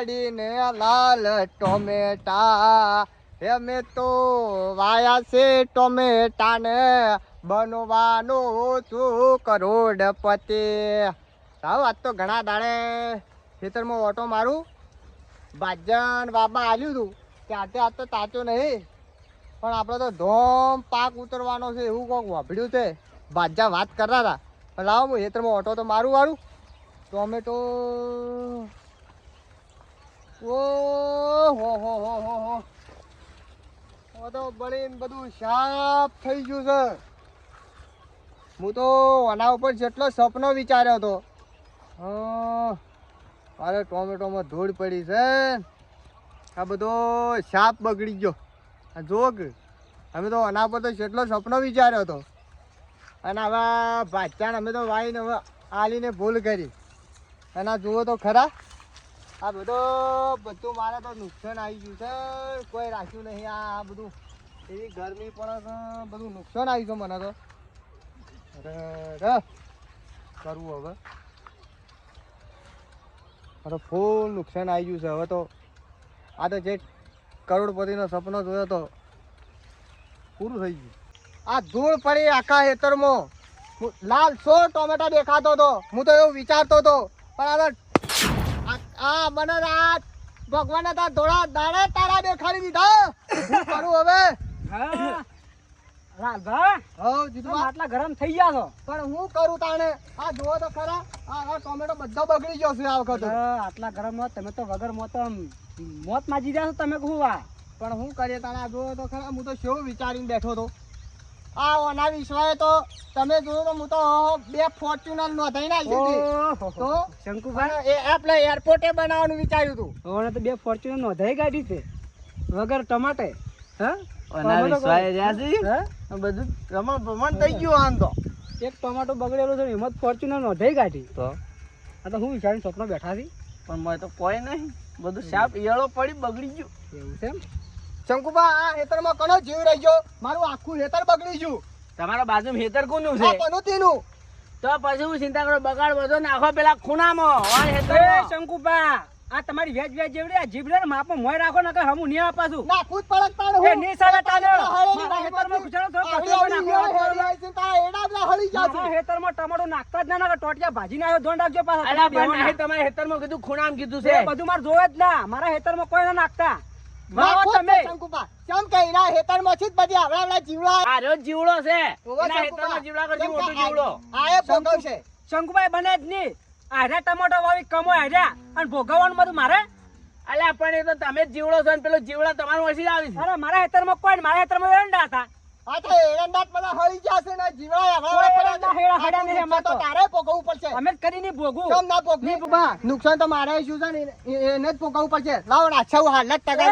પડીને લાલ ટોમેટા હે મેં તો વાયા છે ટોમેટાને બનવાનું છું કરોડપતિ. સાવ આજ તો ઘણા દાડે ખેતરમાં ઓટો મારું. ભાજન બાબા આલ્યું હતું ત્યાં આજ તો તાચો નહીં, પણ આપણે તો ધોમ પાક ઉતરવાનો છે એવું કોક વાપર્યું છે. ભાજા વાત કરતા હતા. લાવો હું ખેતરમાં ઓટો તો મારું વાળું. ટોમેટો ઓ હો તો બળીને બધું સાફ થઈ ગયું છે. હું તો આના ઉપર જેટલો સપનો વિચાર્યો હતો. અરે ટોમેટોમાં ધૂળ પડી છે. આ બધો સાપ બગડી ગયો. આ જોગ અમે તો આના ઉપર તો જેટલો સપનો વિચાર્યો હતો, અને હવે ભાચાણ અમે તો વાઈને હવે આલીને ભૂલ કરી. અને આ જુઓ તો ખરા, આ બધું મારે તો નુકસાન આવી ગયું છે. કોઈ રાખ્યું નહીં. આ બધું એવી ગરમી પણ બધું નુકસાન આવી ગયું મને તો. અરે કરવું હવે, મારે ફૂલ નુકસાન આવી ગયું છે હવે તો. આ તો જે કરોડપતિનો સપનો જોયો તો પૂરું થઈ ગયું. આ ધૂળ પડી આખા ખેતરમાં. લાલ 100 ટોમેટા દેખાતો હતો. હું તો એવું વિચારતો હતો, પણ આ મને આ ભગવાને તાર ધોળા દાડે તારા દેખાડી દીધા. શું કરું હવે? આટલા ગરમ થઈ ગયા છો, પણ હું કરું તાણે? આ જુઓ તો ખરા, આ ટોમેટો બધા બગડી ગયો છે આ વખતે. આટલા ગરમ તમે તો વગર મોત માજી રહ્યા છો તમે. કહું પણ હું કરીએ તાણે? આ જુઓ તો ખરા, હું તો શું વિચારીને બેઠો હતો. આ ઓના વિશ્વાએ તો તમે જોયું તો હું તો 2 ફોર્ચ્યુનર નોંધાઈને આવી હતી. તો શંકુભાઈ આપણે એરપોર્ટે બનાવવાનું વિચાર્યું હતું. હવે તો 2 ફોર્ચ્યુનર નોંધાઈ ગાડી છે વગર ટમાટે. બધું પ્રમાણ થઈ ગયું. આમ તો એક ટમાટો બગડેલો છે એમાં ફોર્ચ્યુનર નોંધાઈ ગાડી. તો આ તો હું વિચારીને સપનો બેઠા હતી, પણ મેં તો કોઈ નહીં. બધું સાપ ઈયળો પડી બગડી ગયું. એવું છે એમ? શંકુબા, આ ખેતરમાં કોનો જીવ રહી ગયો? મારું આખું ખેતર બગડી ગયું. તમારા બાજુમાં ખેતર કોનું છે? પનોતીનું. તો પછી હું ચિંતા કરો, બગાડ બધો નાખો પેલા ખૂણામાં. શંકુબા, આ તમારી વેજ જેવડી આ જીભ ને માપમાં મોય રાખો ને કે હમું નહીં આપાશું. નાખું જ પડે તાણે. એ ની સાલા તાને મારા ખેતરમાં ગુજારો થયો પછી મારા ખેતરમાં ટમાટો નાખતા જ ના ના ટોટિયા ભાજીને આવ્યો. ધોન રાખજો પાછા. અલા પણ નહીં, તમારા ખેતરમાં કીધું ખૂણામાં કીધું છે. બધું મારે જોવે જ ના. મારા ખેતરમાં કોઈ ના નાખતા. શંકુબા, કેમ કે એના ખેતરમાંથી જ બધી આવડા જીવડા. આ રોજ જીવડો છે. એના ખેતરમાં જીવડા કરતી મોટો જીવડો. આ એ ભોગવશે. શંકુભાઈ બને જ નહીં. આર્યા ટમાટો વાવી કમો આર્યા અને ભોગવવાનું બધું મારે. અલ્યા પણ એ તો તમે જ જીવડો છો ને પેલો જીવડા તમારું વસી આવી છે. અરે મારા ખેતરમાં કોઈ, મારા ખેતરમાં એરંડા હતા. આ તો એરંડા બધા હળી જશે ને જીવડા તારે ભોગવવું પડશે. અમે કરીને ભોગવું. કેમ ના ભોગવું? નુકસાન તો મારે શું છે ને એને જ ભોગવવું પડશે. લાવો ને અચ્છા હાલત તગાર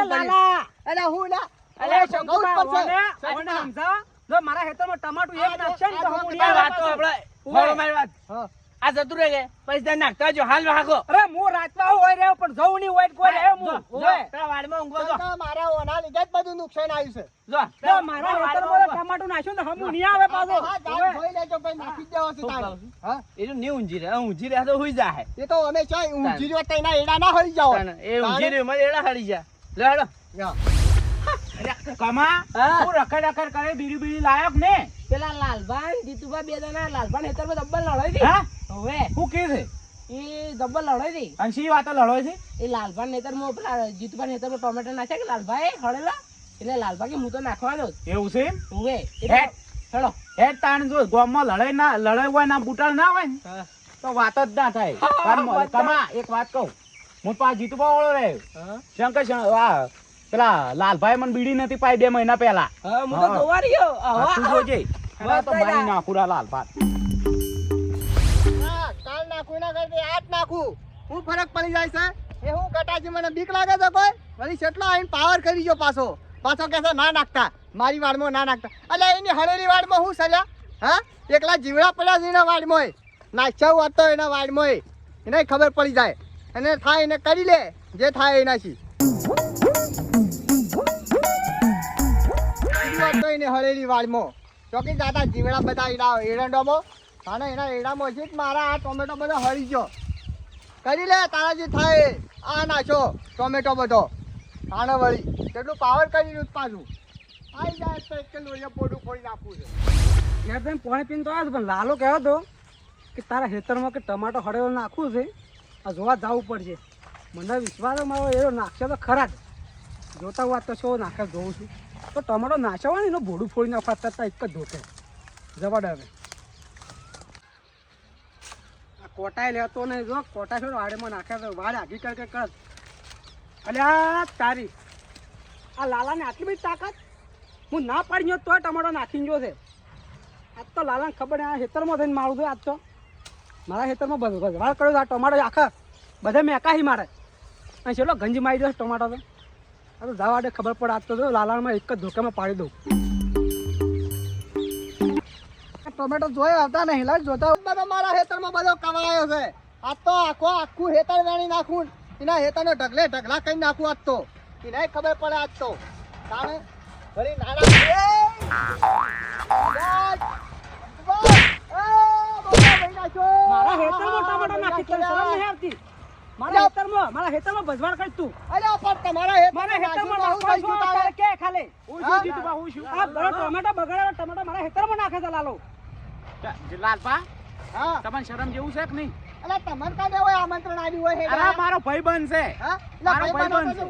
અરે હું ના અરે સમજાવો. જો મારા ખેતરમાં ટમાટું એક નાખશે ને તો હું વાત તો આપણે મારી વાત. આ જતું રહે પૈસા નાખતા જો હાલ વાગો. અરે હું રાતમાં હોય રહ્યો પણ જવું નહીં હોય કોઈ રહે. હું વાડમાં ઊંઘો છો. મારા ઓના લીધે જ બધું નુકસાન આવ્યું છે. જો મારા ખેતરમાં ટમાટું નાખ્યું ને હમું નહીં આવે પાછો. જોઈ લેજો ભાઈ, નાખી જ દેવો છે તારે. હા, એ તો નહીં ઊંઘી રહે. ઊંઘી રહે તો હુઈ જાય. એ તો અમે ચાઈ ઊંઘી રહ્યો તો એના એડા ના હળી જાવ. એ ઊંઘી રહ્યો મને એડા હળી જાય. લે હેડો. કમા હું રખડ કરે બીડી લાયક ને. પેલા લાલભાઈ જીતુભા 2 જણા લાલભાઈ ખેતરમાં ડબ્બલ લડાઈ હતી. હા હવે હું કે છે એ ડબ્બલ લડાઈ હતી. અને શી વાતો લડો છે? એ લાલભાઈ નેતરમાં પેલા જીતુભા નેતરમાં ટોમેટો નાખ્યા કે લાલભાઈ હળેલા, એટલે લાલભાઈ કે હું તો નાખવાનો જ. એવું છે? હવે હેડો હેડ તાણ જો ગામમાં લડાઈ હોય ના બુટાળ ના હોય ને તો વાત જ ના થાય. કમા એક વાત કહું, હું પા જીતુભા વાળો રહ્યો. શંકર પેલા લાલભાઈ મને બીડી નથી પાઈ 2 મહિના પહેલા. હું તો જોવા રહ્યો. તું જોજે તો મારી નાખુરા લાલભાઈ. કાલ નાખું ના કરતી આજ નાખું. શું ફરક પડી જાય છે? એ હું કટાજી મને બીક લાગે છે કોઈ? વળી કેટલો આઈને પાવર કરી ગયો પાછો કે છે ના નાખતા, મારી વાડમાં ના નાખતા. અલ્યા એની હળેલી વાડમાં હું સલ્યા? હા, એકલા જીવડા પડ્યા છે એના વાડમાં. નાખ્યા હોત તો એના વાડમાં એને ખબર પડી જાય. અને થાય એને કરી લે જે થાય એનાથી. હળેલી વાડમાં ચોકી દાદા જીવડા બધા એરંડોમાં અને એના એડામાં છે મારા આ ટોમેટો બધા હળી ગયો. કરી લે તારા જે થાય. આ નાખો ટોમેટો બધો આને વળી કેટલું પાવર કરી દીધું પાછું આવી જાય તો એક લોહીએ પોડું ફોડી નાખવું છે યાર તમે પાણી પીને તો આવ્યો પણ લાલો કહેવો તો કે તારા ખેતરમાં કે ટમાટો હળેલો નાખવું છે આ જોવા જવું પડશે મને વિશ્વાસ મારો એનો નાખશે તો ખરા જ જોતા વાત તો શું નાખે જોઉં છું તો ટમાટો નાખવા ને એનો ભોડું ફોડી નાખવા તરતા એક જ ધોતે જવા ડરે આ કોટાઈ લેતો નહીં જો કોટા છોડો આડેમાં નાખે તો વાડ આગી કર અલ્યા તારી આ લાલાને આટલી બધી તાકાત હું ના પાડી ગયો તોય ટમાટો નાખીને જો છે આજ તો લાલાને ખબર આ ખેતરમાં થઈને મારું છું આજ તો મારા ખેતરમાં ભજવાળ કર્યો આ ટમાટો આખા બધા મેકાહી મારે અને ચલો ગંજી મારી દો ટમાટો તો આ તો જવા દે ખબર પડે આજ તો જો લાલામાં એક જ ધોકામાં પાડી દઉં ટોમેટો જોયા આવતા નહીં લાજ જોતા બધો મારા ખેતરમાં બધો કવાયો છે આ તો આખું ખેતર વેણી નાખું એના ખેતરનો ઢગલા કરી નાખું આજ તો એને ખબર પડે આજ તો તાણે ફરી મારા ખેતરમાં ટમાટો નાખી તને શરમ નહીં આવતી મારા ખેતરમાં ભજવાળ કરી તું અલ્યા પણ તમારા મારા ખેતરમાં નાખવા છો તારે કે ખાલે હું શું જીતુભા હું શું આ બરો ટમાટો બગાડેલો ટમાટો મારા ખેતરમાં નાખે છે લાલો લાલપા હા તમને શરમ જેવું છે કે નહીં અલ્યા તમને કાંઈ હોય આમંત્રણ આવ્યું હોય અરે મારો ભાઈબંધ છે હા મારો ભાઈબંધ છે.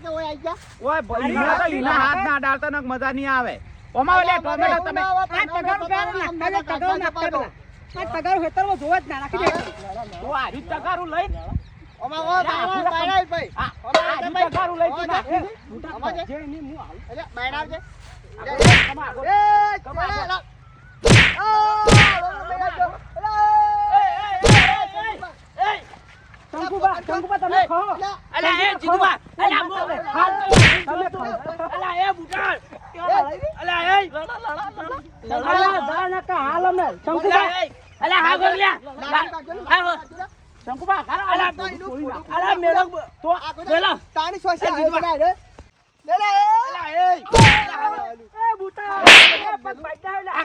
હોય આવી ગયા ઓય ભાઈ એના હાથ ના ડાળતા ને મજા નહીં આવે ઓમાં ઓલે ટોમેટો તમે આ તગાર પેર નાખતા તગાર નાખતા આ તગાર ખેતરમાં જોવે જ ના નાખી દે તો આ રીત તગારું લઈ ઓમાં ઓ બાયડા ભાઈ આ તગારું લઈ તું નાખ અમાજે જે ની હું આવું અલ્યા બાયડા આવજે કમા એ કમાલા શંકુબા તમે ખાઓ અલા એ જીતુબા અલા તમે ખાઓ અલા એ બુટાળ અલા એ અલા દા નકા હાલ અમે શંકુબા અલા હા ગોલ્યા શંકુબા ખારા અલા અલા મેલો તો મેલો તાણી સોસી બનાય રે લે અલા એ બુટા એ પગ બાઈડા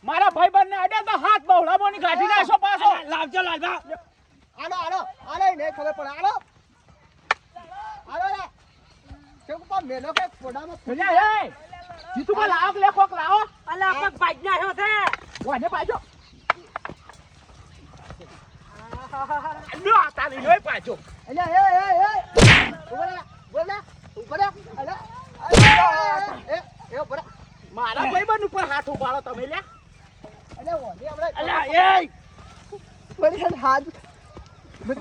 મારા ભાઈબંધ ને અડે તો હાથ બહુડામોની ગાંઠી નાખો પાછો લાવજો લાલબા આલો ને ખબર પડે આલો રે કેમ કો મેલો કે ફોડામાં એ જીતુભા લાવ લે કોક લાવો અલા પગ બાઈડા આવ્યો છે ઓને પાછો લ્યો તાલી લ્યો પાછો અલ્યા ઉપર એ ઉપર મારા ભાઈબંધ ઉપર હાથ ઉપાડો તમે લે અલ્યા ઓને હમણાં અલા એ પડી હાથ લે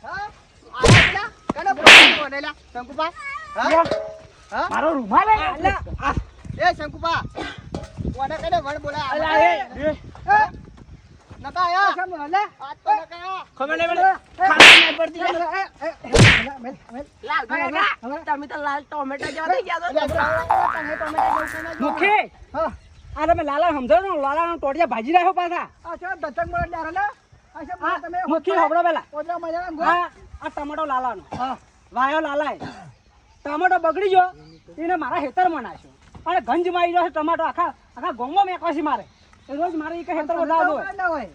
હા આલા કને બોલે લા શંકુપા હા મારો રૂમાલ અલા એ શંકુપા ઓને કને વણ બોલા અલા એ નકા આયા કેમ હલે આ તો નકા આયા ખબર નહીં પડે ખાવા નહીં પડતી હવે તમે તો લાલ ટોમેટો જેવા થઈ ગયા મુખી હા આ તમે લાલા સમજો ને લાલાનો ટોટિયા ભાજી રહ્યો પાછા આ છે દચક મળે યાર લે આ છે આ તમે મુખી હબળો પેલા ઓજા મજા ગો આ ટમાટો લાલાનો હા વાયો લાલાએ ટમાટો બગડી ગયો એને મારા ખેતરમાં નાખ્યો અને ગંજ મારી ગયો છે ટમાટો આખા ગોમમાં મેકવાસી મારે એ રોજ મારે એક ખેતરમાં લાવ દો ના હોય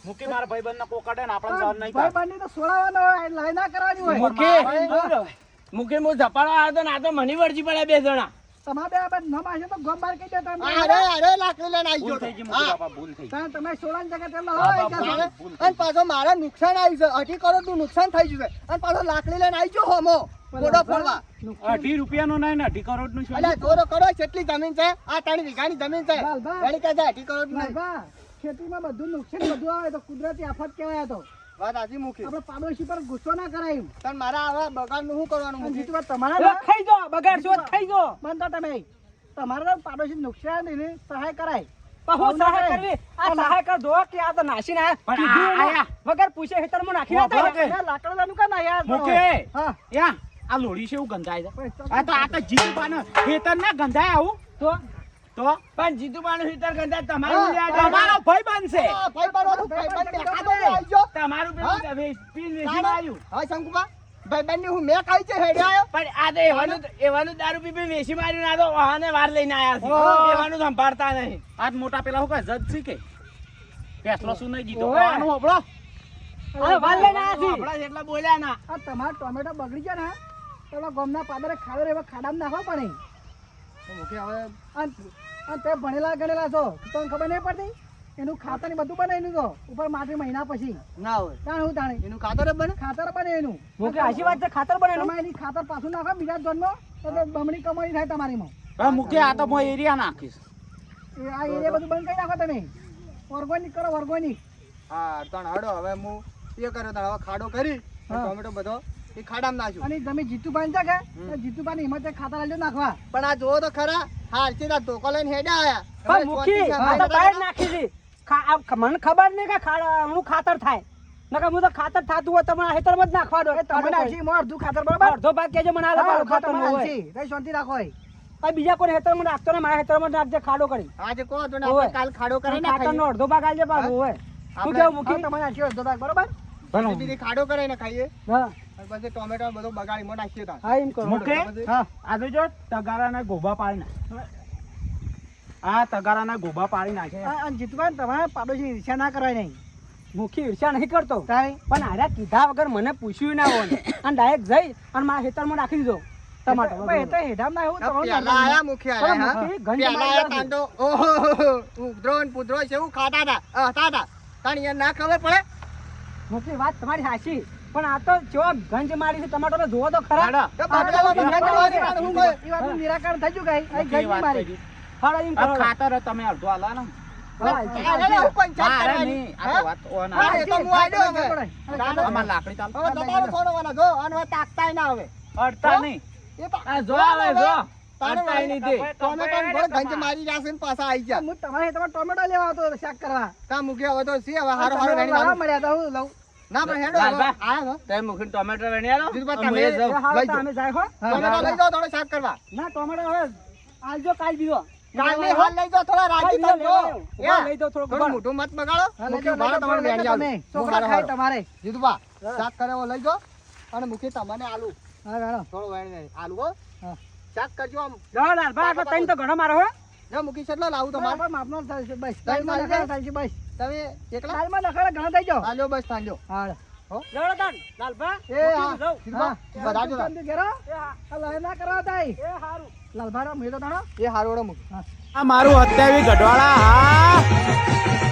મૂકી મારા ભાઈબંધ ને કોકડે ને આપણે સહન નહીં ભાઈ બાંધી તો સોળાવાનો હોય લાઈ ના કરવાની હોય મુકે હું ઝપાડવા આવ્યો તો ના તો મને વળજી પડ્યા બે જણા તમારે બે ન માશે તો ગમ બાર કહી દે તમે અરે લાકડી લઈને આવી ભૂલ ગયો થઈ ગઈ મૂકી બાપા ભૂલ થઈ ગઈ તમે સોળાની જગ્યાએ તેલ હોય કે અને પાછો મારે નુકસાન આવી છે 2.5 કરોડ નું નુકસાન થઈ ગયું છે અને પાછો લાકડી લઈને આવી ગયો હોમો ગોડો ફોડવા 2.5 રૂપિયાનું નહીં ને 2.5 કરોડનું શું અલ્યા જોરો કરો કેટલી જમીન છે આ 3 વીઘાની જમીન છે વળી કે છે 2.5 કરોડ નું ખેતીમાં બધું નુકસાન બધું આવે તો કુદરતી આફત કહેવાય તો વાત આજી મૂકી આપણે પાડોશી પર ગુસ્સો ના કરાય પણ મારા આવા બગાડનું શું કરવાનું મૂકી તમારા ખાઈ દો બગાડશો ખાઈ દો બંધ તો તમે તમારા પાડોશી નુકસાન એને સહાય કરાય હું સહાય કરવી આ સહાય કર દો કે આ તો નાસી ના આયા. વગર પૂછે ખેતરમાં નાખી ના લાકડાનું કા ના યાર મૂકી હા યા આ લોડી છે એવું ગંધાય છે આ તો જીતુભાને ખેતર ના ગંધાય આવું તો પણ જીતુબાનું હિતર ગંધા તમારું તમારો ભાઈબંધ છે ભાઈ બારો ભાઈ બંધ દેખાતો આવી ગયો તમારું પેલું પીન વેચી આવ્યું હા શંકુબા ભાઈ બંધ હું મેં ખાઈ છે હેડે આવ્યો પણ આ તો એવાનું દારૂ પી વેચી માર્યું ના તો વાહને વાર લઈને આયા છે ઓહ. એવાનું સંભાળતા નહીં આજ મોટા પેલા હું કહે જજ છે કે ફેસલો શું નહીં જીતો ઓવે. આનું હોભળો. અરે વાલ લઈને આયા છી. આપણા જેટલા બોલ્યા ના આ તમારા ટોમેટો બગડી ગયા ને તો ગમના પાદરે ખાડો રે એવા ખાડામાં નાખવા પડે તો મૂકી હવે અને તે ભણેલા ગણેલા છો તને ખબર નહીં પડતી એનું ખાતર ને બધું બને એનું તો ઉપર માટી મહિના પછી ના હોય તાણ હું તાણે એનું ખાતર જ બને. ખાતર બને એનું મૂકી આશી વાત છે ખાતર બને એનું. તમે એની ખાતર પાછું નાખો બીજા ધોનમાં તો તે બમણી કમાણી થાય તમારીમાં હવે મૂકી આ તો હું એરિયા નાખીશ એ આ એરિયા બધું બંધ કરી નાખો તમે ઓર્ગોનિક કરો ઓર્ગોનિક હા તણ હડો હવે હું એ કર્યો તણ હવે ખાડો કરી હા. ટોમેટો બધો એ ખાડામાં નાખ્યું. અને તમે જીતુભાઈ છે કે તો જીતુભાઈ ની હિંમતે ખાતર આલજો નાખવા પણ આ જોવો તો ખરા હાલથી ના ધોકો લઈને હેડા આયા. પણ હવે મૂકી શાંતિથી આ તો અમારે બહાર નાખી દી. મને ખબર નહીં કે હું ખાતર થાય નકર હું તો ખાતર થાતું હોય તો મને આ હેતરમાં જ નાખવા દો. તમને આલસી મોં અડધું ખાતર બરોબર અડધો ભાગ કેજો મને આલે પાછું ખાતર તમને નું હોય. આલસી. તઈ શાંતિ રાખો એ. ભાઈ બીજા કોઈ હેતરમાં નાખતો ને મારા હેતરમાં નાખજે ખાડો કરી. આજે કહો તો ને ઓવે. આપણે કાલ ખાડો કરી ખાતર નો નાખાઈએ. અડધો ભાગ આલજે પાછું હોય. શું આપણે- કેવું મૂકી? હા, તમને આલસી અડધો ભાગ બરોબર પછી બીજી ખાડો કરીને ખાઈએ હા અને પછી ટોમેટો બધો બગાડીમાં નાખીએ તાણ. હા એમ કરો. મૂકે હા આ તો જો તગારાના ગોબા પાડી નાખે આ તગારાના ગોબા પાડી નાખે અને જીતુભાઈ તમારે પાડોશી ઈર્ષ્યા ના કરાય નહીં મુખી ઈર્ષ્યા નહીં કરતો તાઈ પણ આર્યા કીધા વગર મને પૂછ્યું ના હોય અને ડાયરેક્ટ જઈ અને મારા ખેતરમાં નાખી દીધો ટમાટો પણ એ તો હેઠામાં ના એવું તમારું પહેલા નામ આયા મુખી આયા, પણ હા. મુખી ગંજ પહેલા મારી આયા તાણ તો ઓહો ઉધરો ને પુધરો છે એવું ખાતા હતા હતા હતા તાણ યાર ના ખબર પડે. મુખી વાત તમારી સાચી પણ આ તો જો ગંજ મારી છે ટમાટો તો જોવો તો ખરા હાડા. તો બાટલામાં હા, બધા હા, કરવાની હા, તાણ હું કહે. એ વાતનું નિરાકરણ થઈ ગયું કાંઈ? આ મૂકી ગંજી વાત મારી. કરી. હાડા એમ આ કરો. ખાતર તમે અડધો આલા ને હા, અરે હું પંચાયત મારે કરવાની. નહીં આ તો હા? વાત ઓન હા, આ. એ તો હું આડ્યો હવે. અમાર લાકડી ચાલ હવે તમારો છોડવાનો જો અને હવે તાકતાય ના હવે. અડતા નહીં એ તો આ જો આવે જો તારે અડતાય નહીં દે ટોમેટો ને ભલે ગંજ મારી જશે ને પાછા આઈ ગયા. હું તમારે તમારે ટોમેટો લેવા આવતો શાક કરવા તા મૂકી હવે તો સી હવે હારો હારો તમે વેણી વાળા લાવું. મળ્યા હતા હું લઉં ના પણ હેડો લાલબા. હવે આયા હો. તે મુખી ટોમેટો વેણી આલો જીતુભા, અને તમે- હું એ જાઉં. એ હારું લઈ તો જાઓ. અમે જાય હો ટોમેટો લઈ જાઓ થોડો શાક કરવા. ના ટોમેટો હવે આલજો કાલ બીજો કાલની હાલ લઈ જાઓ થોડા રાજી કાલ થજો. બીજો લઈ દો થોડો થોડું મોઢું મત બગાડો. હા, લઈ મૂકી જાઓ, ભાડા તમારે લઈ વેણી જાઓ આલું. તમે. હું છોકરા હારો ખાય હારો. તમારે જીતુભા, શાક કરે એવો લઈ જાઓ અને મૂકી તમને આલુ હા ગાડો થોડો વેણી આલુ હો. હા. શાક કરજો આમ. જો લાલભા આ તો તઈને તો ઘણો મારો હો જો મૂકી કેટલો લાવું તો મારે. બરાબર માપનો થાય છે બસ દાળમાં દાળમાં નાખે? નખાય છે બસ તમે એકલા દાળમાં નખાય ઘણા થઈ જાઓ તાલ્યો બસ તાલ્યો. હા જોડો તાન લાલભા એ હા જીતુભા, હા બધા જો. શાંતિ ઘેરો એ હા આ લય ના કરવા તાઈ એ હારું લાલભાડા મેં તો તાણો એ હારો મૂક. આ મારું અત્યાવી ગઢવાળા હા